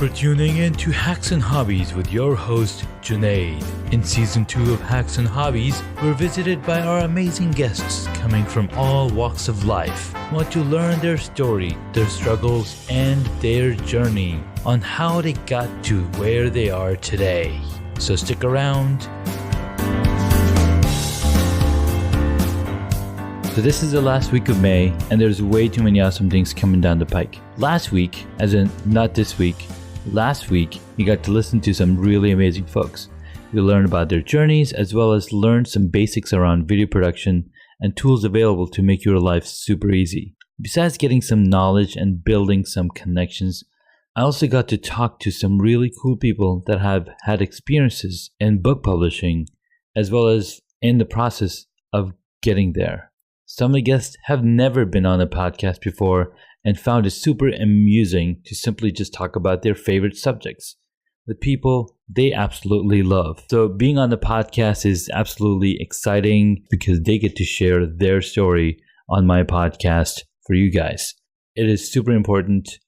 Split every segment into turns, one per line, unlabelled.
for tuning in to Hacks and Hobbies with your host, Junaid. In Season 2 of Hacks and Hobbies, we're visited by our amazing guests coming from all walks of life. We want to learn their story, their struggles, and their journey on how they got to where they are today. So stick around. So this is the last week of May, and there's way too many awesome things coming down the pike. Last week, as in not this week, last week, you got to listen to some really amazing folks. You learn about their journeys, as well as learn some basics around video production and tools available to make your life super easy. Besides getting some knowledge and building some connections, I also got to talk to some really cool people that have had experiences in book publishing, as well as in the process of getting there. Some of the guests have never been on a podcast before and found it super amusing to simply just talk about their favorite subjects with people they absolutely love. So being on the podcast is absolutely exciting because they get to share their story on my podcast for you guys. It is super important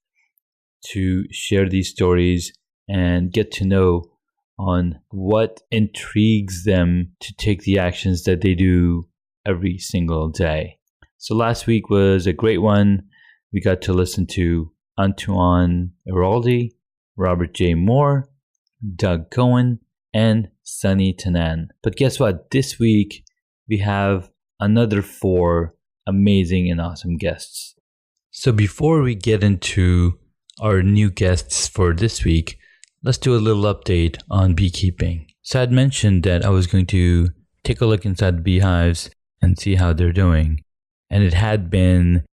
to share these stories and get to know on what intrigues them to take the actions that they do every single day. So last week was a great one. We got to listen to Antoine, Airoldi, Robert J. Moore, Doug Cohen, and Sonny, Tannan. But guess what? This week we have another 4 amazing and awesome guests. So before we get into our new guests for this week, let's do a little update on beekeeping. So I'd mentioned that I was going to take a look inside the beehives and see how they're doing. And it had been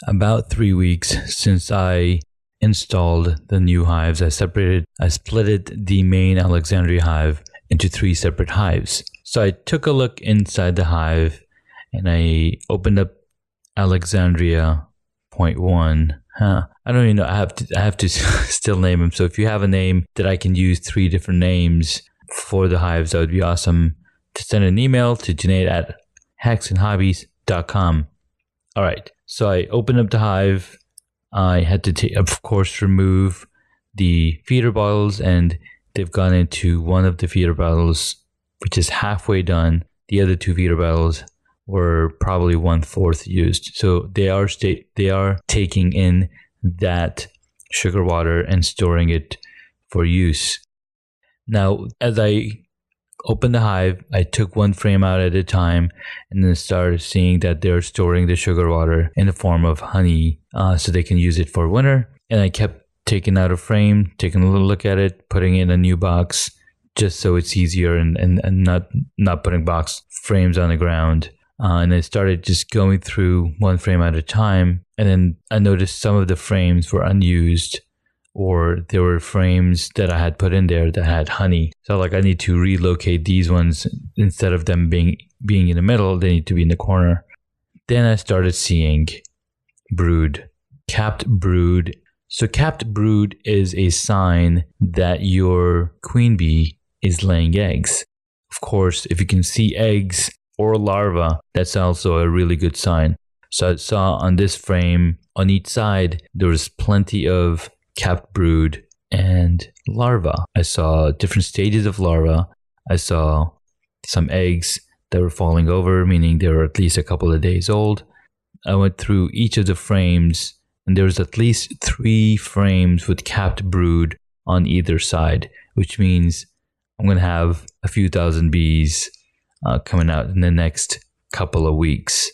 about 3 weeks since I installed the new hives. I splitted the main Alexandria hive into 3 separate hives. So I took a look inside the hive and I opened up Alexandria point 1. I don't even know. I have to still name them. So if you have a name that I can use 3 different names for the hives, that would be awesome. To send an email to Junaid@hacksandhobbies.com. All right. So I opened up the hive. I had to, of course, remove the feeder bottles, and they've gone into one of the feeder bottles, which is halfway done. The other 2 feeder bottles were probably 1/4 used. So they are taking in that sugar water and storing it for use. Now, as I opened the hive, I took 1 frame out at a time and then started seeing that they're storing the sugar water in the form of honey so they can use it for winter. And I kept taking out a frame, taking a little look at it, putting in a new box just so it's easier and not putting box frames on the ground. And I started just going through 1 frame at a time. And then I noticed some of the frames were unused, or there were frames that I had put in there that had honey. So I need to relocate these ones. Instead of them being in the middle, they need to be in the corner. Then I started seeing brood, capped brood. So capped brood is a sign that your queen bee is laying eggs. Of course, if you can see eggs or larvae, that's also a really good sign. So I saw on this frame, on each side, there was plenty of capped brood and larvae. I saw different stages of larvae. I saw some eggs that were falling over, meaning they were at least a couple of days old. I went through each of the frames, and there was at least 3 frames with capped brood on either side, which means I'm going to have a few thousand bees coming out in the next couple of weeks.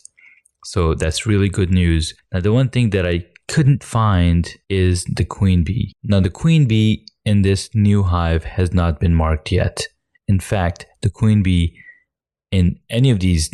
So that's really good news. Now, the one thing that I couldn't find is the queen bee. Now, the queen bee in this new hive has not been marked yet. In fact, the queen bee in any of these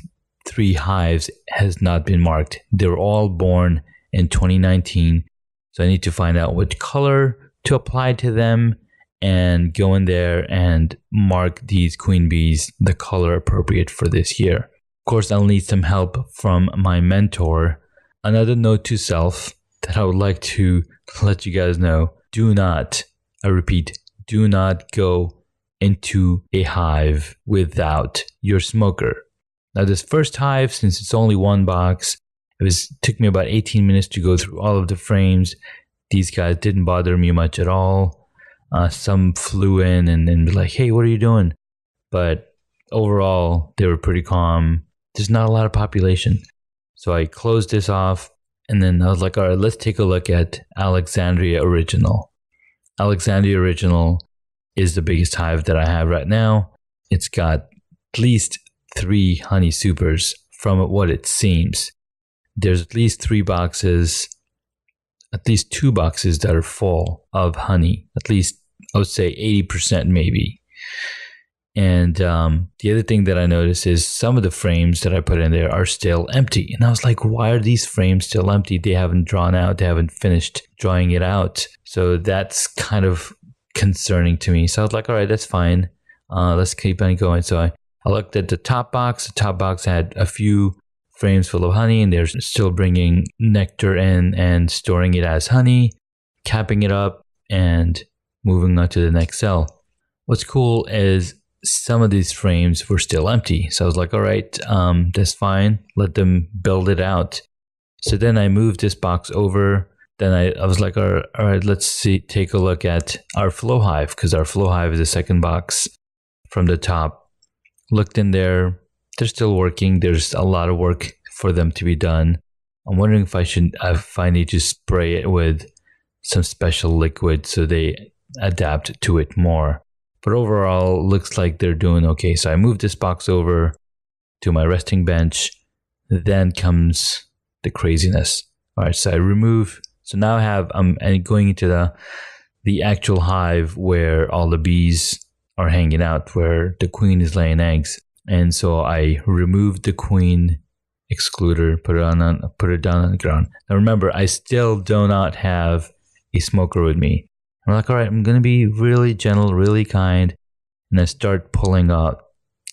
3 hives has not been marked. They were all born in 2019. So I need to find out what color to apply to them and go in there and mark these queen bees the color appropriate for this year. Of course, I'll need some help from my mentor. Another note to self that I would like to let you guys know: do not, I repeat, do not go into a hive without your smoker. Now, this first hive, since it's only 1 box, took me about 18 minutes to go through all of the frames. These guys didn't bother me much at all. Some flew in and be like, "Hey, what are you doing?" But overall, they were pretty calm. There's not a lot of population. So I closed this off, and then I was like, all right, let's take a look at Alexandria Original. Alexandria Original is the biggest hive that I have right now. It's got at least 3 honey supers from what it seems. There's at least 3 boxes, at least 2 boxes that are full of honey. At least, I would say 80% maybe. And the other thing that I noticed is some of the frames that I put in there are still empty. And I was like, why are these frames still empty? They haven't drawn out. They haven't finished drawing it out. So that's kind of concerning to me. So I was like, all right, that's fine. Let's keep on going. So I looked at the top box. The top box had a few frames full of honey, and they're still bringing nectar in and storing it as honey, capping it up, and moving on to the next cell. What's cool is some of these frames were still empty. So I was like, all right, that's fine. Let them build it out. So then I moved this box over. Then I was like, all right, let's take a look at our flow hive, because our flow hive is the second box from the top. Looked in there. They're still working. There's a lot of work for them to be done. I'm wondering if I need to spray it with some special liquid so they adapt to it more. But overall, looks like they're doing okay. So I moved this box over to my resting bench. Then comes the craziness. All right, so I remove. So now I'm going into the actual hive where all the bees are hanging out, where the queen is laying eggs. And so I removed the queen excluder, put it down on the ground. Now remember, I still do not have a smoker with me. I'm like, all right, I'm going to be really gentle, really kind. And I start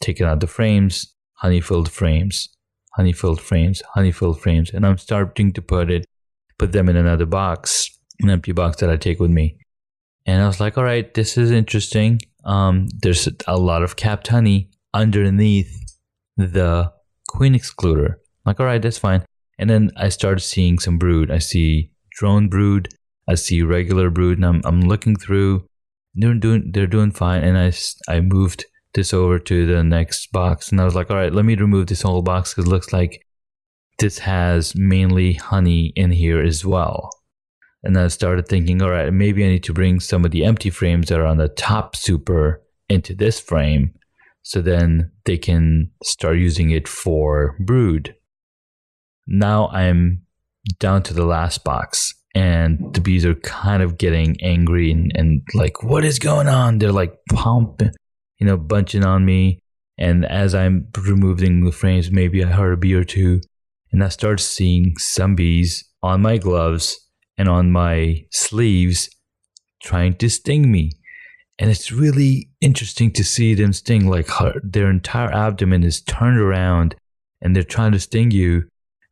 taking out the frames, honey-filled frames, honey-filled frames, honey-filled frames. And I'm starting to put them in another box, an empty box that I take with me. And I was like, all right, this is interesting. There's a lot of capped honey underneath the queen excluder. I'm like, all right, that's fine. And then I started seeing some brood. I see drone brood. I see regular brood, and I'm looking through. They're doing fine, and I moved this over to the next box, and I was like, all right, let me remove this whole box because it looks like this has mainly honey in here as well. And I started thinking, all right, maybe I need to bring some of the empty frames that are on the top super into this frame, so then they can start using it for brood. Now I'm down to the last box. And the bees are kind of getting angry and like, what is going on? They're like pumping, bunching on me. And as I'm removing the frames, maybe I heard a bee or two. And I start seeing some bees on my gloves and on my sleeves trying to sting me. And it's really interesting to see them sting. Like their entire abdomen is turned around and they're trying to sting you.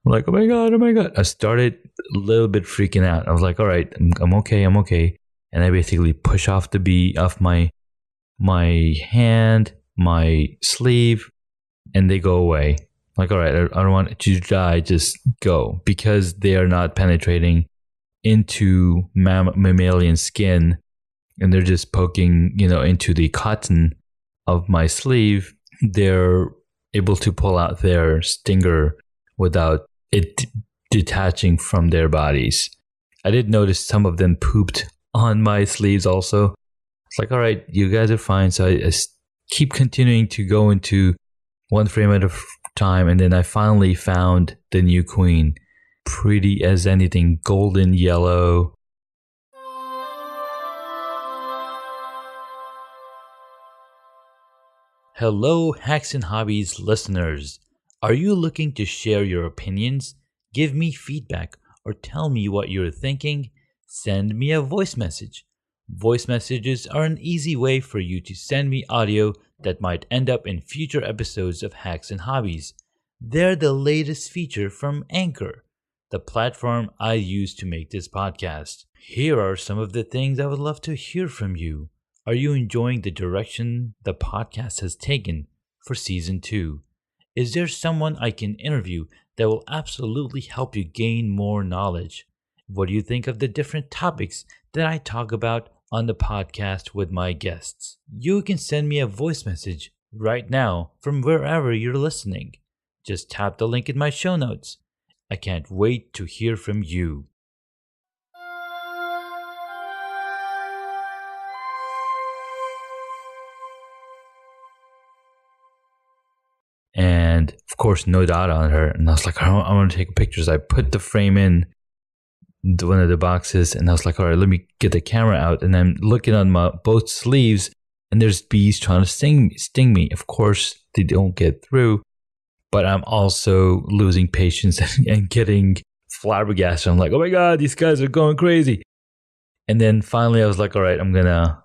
I'm like, oh my God. I started a little bit freaking out. I was like, all right, I'm okay. And I basically push off the bee off my hand, my sleeve, and they go away. Like, all right, I don't want you to die, just go. Because they are not penetrating into mammalian skin, and they're just poking, into the cotton of my sleeve, they're able to pull out their stinger without it detaching from their bodies. I did notice some of them pooped on my sleeves also. It's like, all right, you guys are fine. So I keep continuing to go into one frame at a time. And then I finally found the new queen. Pretty as anything, golden yellow. Hello, Hacks and Hobbies listeners. Are you looking to share your opinions, give me feedback, or tell me what you're thinking? Send me a voice message. Voice messages are an easy way for you to send me audio that might end up in future episodes of Hacks and Hobbies. They're the latest feature from Anchor, the platform I use to make this podcast. Here are some of the things I would love to hear from you. Are you enjoying the direction the podcast has taken for Season 2? Is there someone I can interview that will absolutely help you gain more knowledge? What do you think of the different topics that I talk about on the podcast with my guests. You can send me a voice message right now from wherever you're listening. Just tap the link in my show notes. I can't wait to hear from you. And of course, no data on her. And I was like, I want to take pictures. I put the frame in one of the boxes, and I was like, all right, let me get the camera out. And I'm looking on my both sleeves, and there's bees trying to sting me. Of course, they don't get through, but I'm also losing patience and getting flabbergasted. I'm like, oh my God, these guys are going crazy. And then finally, I was like, all right, I'm going to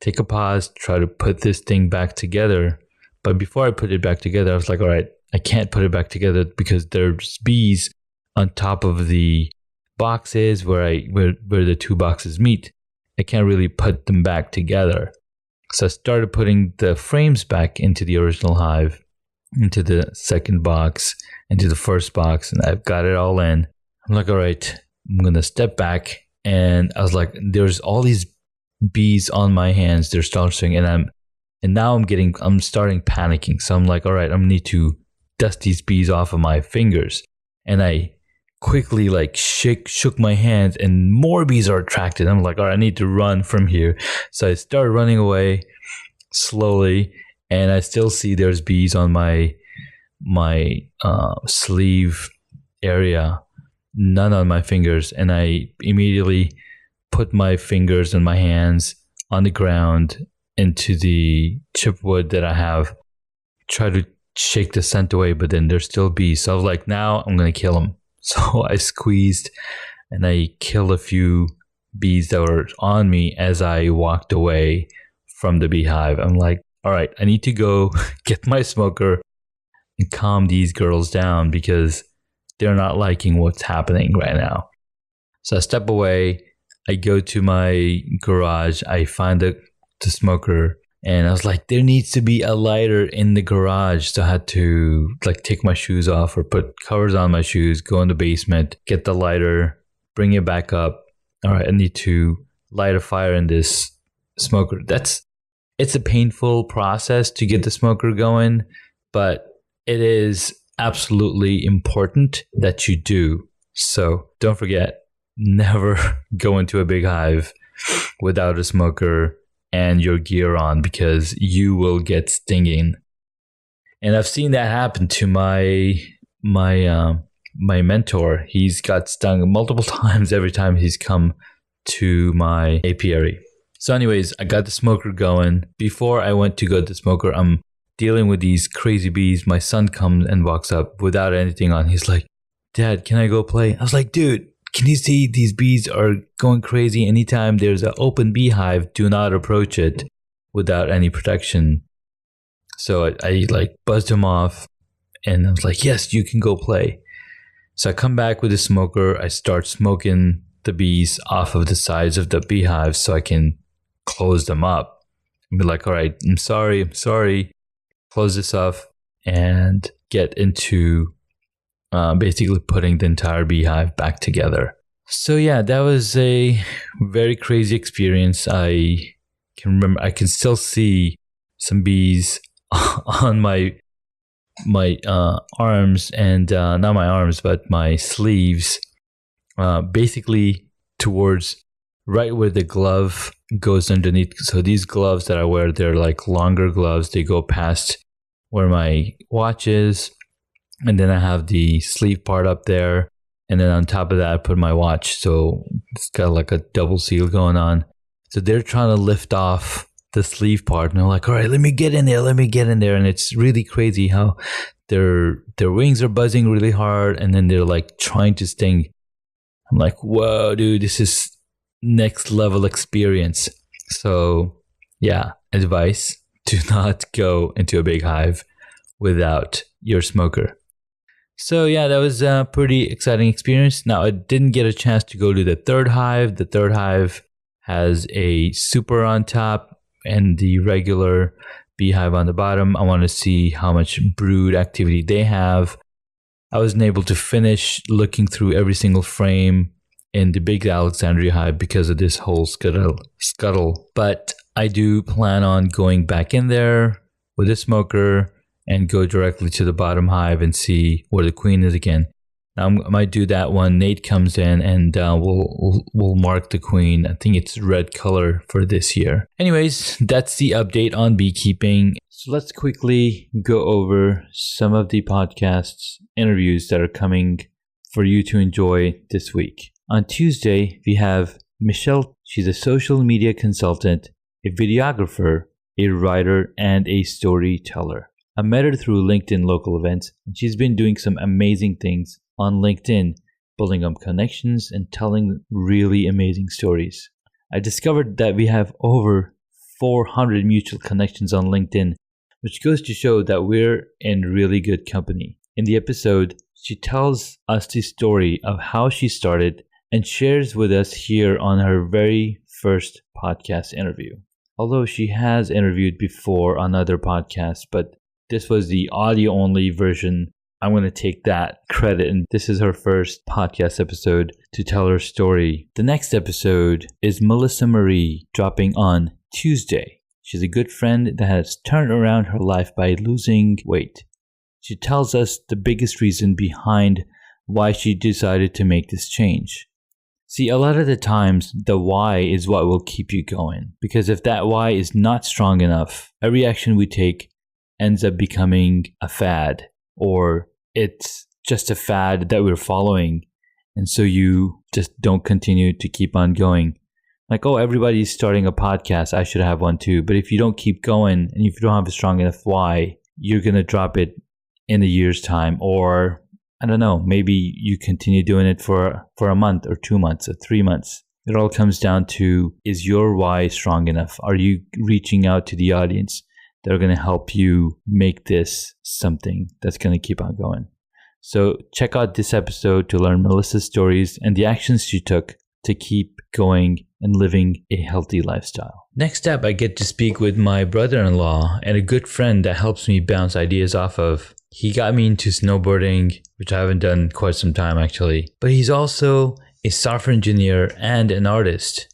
take a pause, try to put this thing back together. But before I put it back together, I was like, all right, I can't put it back together because there's bees on top of the boxes where the two boxes meet. I can't really put them back together. So I started putting the frames back into the original hive, into the second box, into the first box, and I've got it all in. I'm like, all right, I'm going to step back. And I was like, there's all these bees on my hands. They're starting, and now I'm starting panicking. So I'm like, all right, I'm going to need to dust these bees off of my fingers. And I quickly shook my hands, and more bees are attracted. I'm like, all right, I need to run from here. So I started running away slowly, and I still see there's bees on my sleeve area, none on my fingers. And I immediately put my fingers and my hands on the ground into the chipwood that I have, try to shake the scent away, but then there's still bees. So I was like, now I'm going to kill them. So I squeezed and I killed a few bees that were on me as I walked away from the beehive. I'm like, all right, I need to go get my smoker and calm these girls down because they're not liking what's happening right now. So I step away. I go to my garage. I find the smoker, and I was like, there needs to be a lighter in the garage. So I had to take my shoes off or put covers on my shoes, go in the basement, get the lighter, bring it back up. All right, I need to light a fire in this smoker. It's a painful process to get the smoker going, but it is absolutely important that you do. So don't forget, never go into a big hive without a smoker and your gear on, because you will get stinging. And I've seen that happen to my mentor. He's got stung multiple times every time he's come to my apiary. So anyways, I got the smoker going. Before I went to go to the smoker, I'm dealing with these crazy bees. My son comes and walks up without anything on. He's like, Dad, can I go play? I was like, dude, can you see these bees are going crazy? Anytime there's an open beehive, do not approach it without any protection. So I buzzed him off, and I was like, yes, you can go play. So I come back with a smoker. I start smoking the bees off of the sides of the beehive so I can close them up. And be like, all right, I'm sorry. Close this off and get into basically putting the entire beehive back together. So yeah, that was a very crazy experience. I can remember, I can still see some bees on my arms, and not my arms, but my sleeves, basically towards right where the glove goes underneath. So these gloves that I wear, they're like longer gloves. They go past where my watch is. And then I have the sleeve part up there. And then on top of that, I put my watch. So it's got like a double seal going on. So they're trying to lift off the sleeve part. And I'm like, all right, let me get in there. And it's really crazy how their wings are buzzing really hard. And then they're like trying to sting. I'm like, whoa, dude, this is next level experience. So yeah, advice, do not go into a big hive without your smoker. So yeah, that was a pretty exciting experience. Now, I didn't get a chance to go to the third hive. The third hive has a super on top and the regular beehive on the bottom. I want to see how much brood activity they have. I wasn't able to finish looking through every single frame in the big Alexandria hive because of this whole scuttle. But I do plan on going back in there with a smoker and go directly to the bottom hive and see where the queen is again. I might do that when Nate comes in, and we'll mark the queen. I think it's red color for this year. Anyways, that's the update on beekeeping. So let's quickly go over some of the podcasts interviews that are coming for you to enjoy this week. On Tuesday, we have Michelle. She's a social media consultant, a videographer, a writer, and a storyteller. I met her through LinkedIn local events, and she's been doing some amazing things on LinkedIn, building up connections and telling really amazing stories. I discovered that we have over 400 mutual connections on LinkedIn, which goes to show that we're in really good company. In the episode, she tells us the story of how she started and shares with us here on her very first podcast interview. Although she has interviewed before on other podcasts, but this was the audio-only version, I'm going to take that credit, and this is her first podcast episode to tell her story. The next episode is Melissa Marie, dropping on Tuesday. She's a good friend that has turned around her life by losing weight. She tells us the biggest reason behind why she decided to make this change. See, a lot of the times, the why is what will keep you going. Because if that why is not strong enough, every action we take ends up becoming a fad, or it's just a fad that we're following. And so you just don't continue to keep on going. Like, oh, everybody's starting a podcast, I should have one too. But if you don't keep going, and if you don't have a strong enough why, you're going to drop it in a year's time. Or, I don't know, maybe you continue doing it for a month or 2 months or 3 months. It all comes down to, is your why strong enough? Are you reaching out to the audience that are going to help you make this something that's going to keep on going? So check out this episode to learn Melissa's stories and the actions she took to keep going and living a healthy lifestyle. Next up, I get to speak with my brother-in-law and a good friend that helps me bounce ideas off of. He got me into snowboarding, which I haven't done quite some time actually, but he's also a software engineer and an artist.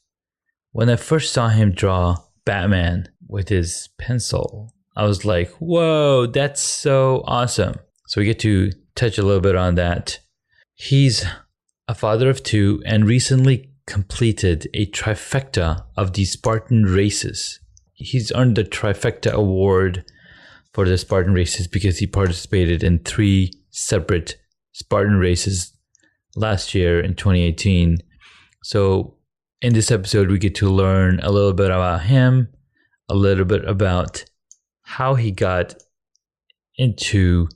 When I first saw him draw Batman with his pencil, I was like, whoa, that's so awesome. So we get to touch a little bit on that. He's a father of 2 and recently completed a trifecta of the Spartan races. He's earned the trifecta award for the Spartan races because he participated in 3 separate Spartan races last year in 2018. So in this episode, we get to learn a little bit about him, a little bit about how he got into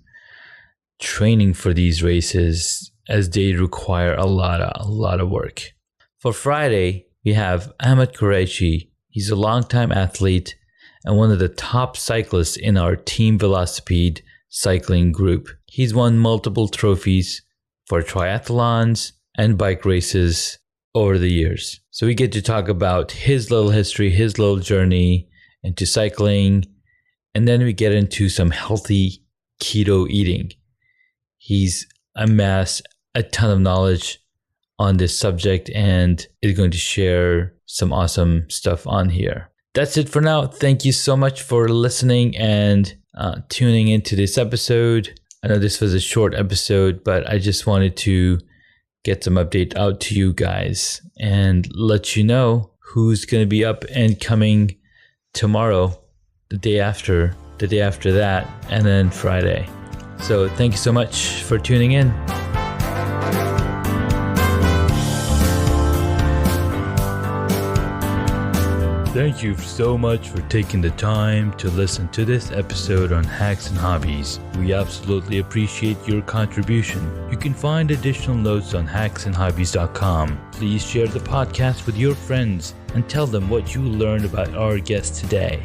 training for these races, as they require a lot of work. For Friday, we have Ahmed Qureshi. He's a longtime athlete and one of the top cyclists in our Team Velocipede cycling group. He's won multiple trophies for triathlons and bike races over the years. So we get to talk about his little history, his little journey into cycling, and then we get into some healthy keto eating. He's amassed a ton of knowledge on this subject and is going to share some awesome stuff on here. That's it for now. Thank you so much for listening and tuning into this episode. I know this was a short episode, but I just wanted to get some update out to you guys and let you know who's going to be up and coming tomorrow, the day after that, and then Friday. So thank you so much for tuning in. Thank you so much for taking the time to listen to this episode on Hacks and Hobbies. We absolutely appreciate your contribution. You can find additional notes on hacksandhobbies.com. Please share the podcast with your friends and tell them what you learned about our guest today.